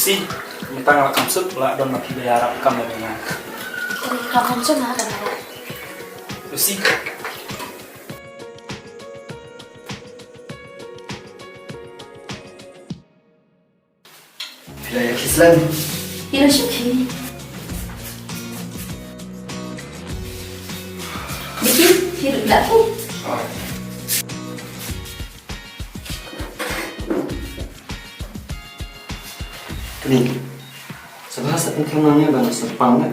Lucy, minta ngelak kamsut lah dan mati bayar kamu dengan. Kamu cuma ada. Lucy. Filaya Kislan. Hiroshiki. Bikin hidup lagi. Kini, sebahasa pentingnya bahasa Jepang kan?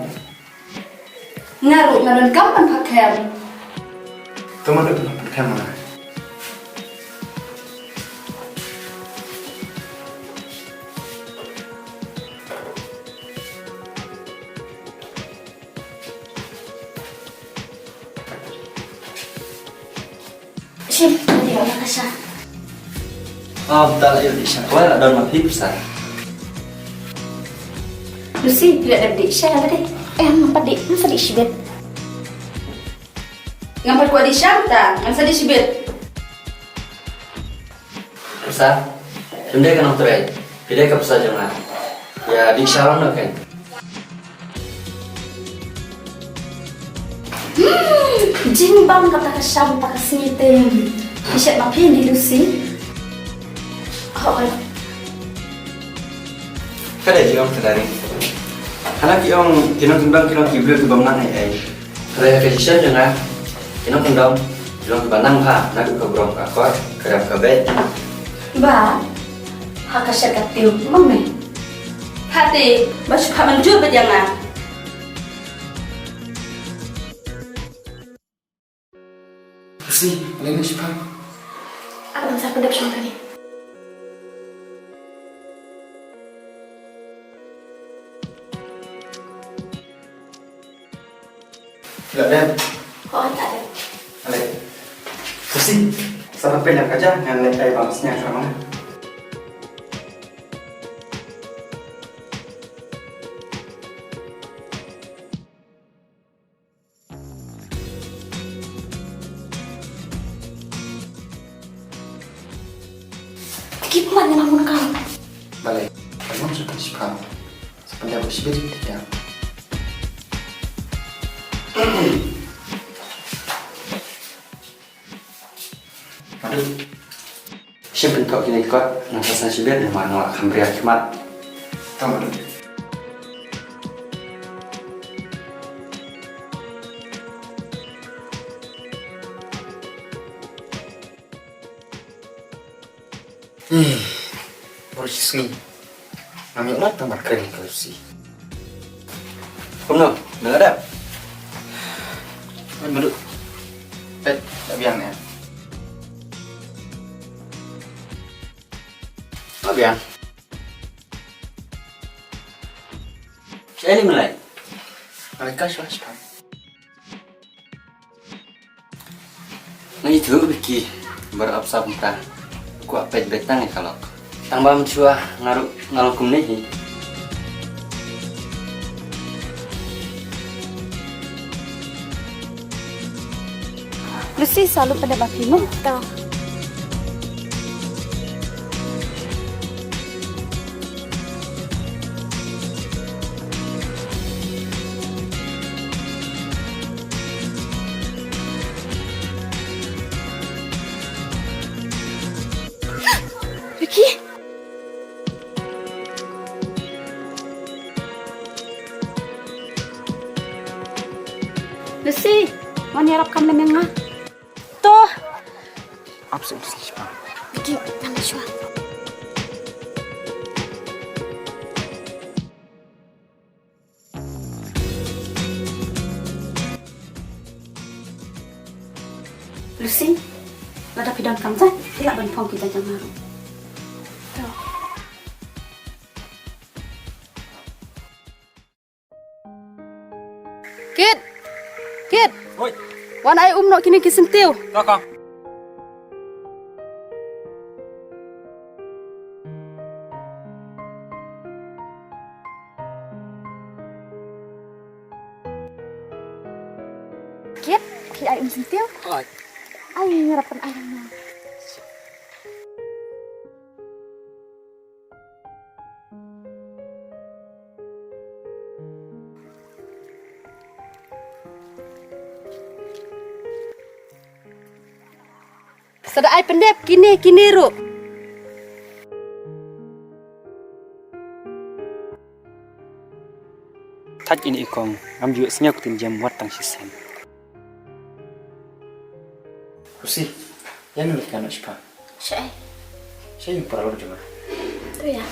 Ngaruh kapan pakai? Teman itu penting mana? Sip, tadi apa kasar? Oh, betul ya di sekolah ada mati besar. Lucy, tidak ada di sana tadi. Ngapa di? Masa di sibet? Ngapa kuat di sana? Masa di sibet? Besar. Dia kan orang dia ke besar jangan. Ya di Shalom kan. Jimbang kata kasar pakai sinitem. Bisa makin di Lucy. Oh, Kada jiwa terari. Karena kita kembang kita kiblat ke bawah ai. Kada kesisian jangan. Kita kembang kita ke banang ha, nak ke berong kakor, kada ke bed. Ba, hak kasar katiu, mame. Hati, basu kaman juga jangan. Si, lain siapa? Abang saya pedap sama tadi. Tidak ada. Oh, tak ada. Ale. Si, sama penak aja yang letai bangsnya sama. Gimana namun kamu? Balik. Kamu sudah siapa? Sependak bersibit tidak. Aduh. Siapa bentuk kini ikut nafasnya sibit yang mana hampir akibat. Tahu dulu. Bersih ni. Ambil lah tambah kering bersih. Kamu nak ada? Menurut, tak biang ya. Tak biang. Saya ni mulai. Mereka sudah sepan. Nanti tu biki berabsah muka. Kuat pet betang ni kalau. Tambah mencua ngaruh kum ni. Lucy selalu pada bakimu. Tahu. Vicky. Lucy, mau nyerap kamu yang mana? Tuh. Absolut siapa? Vicky, tangga shua. Lucy, lada pidang kamu tak? Tidak banpong kita jangan. Kid. Oi, Wan ai nak kini kisentiu. kakak. Kid ai sentiu. Oi. Ai ngerapan airnya. Sada ai pendep kini ru. Thach ini ikong am juga senyap tin jam wat tang sisan. Rusi, yan ulit ka na siya. Siya Siya yung paralo juga. Itu ya.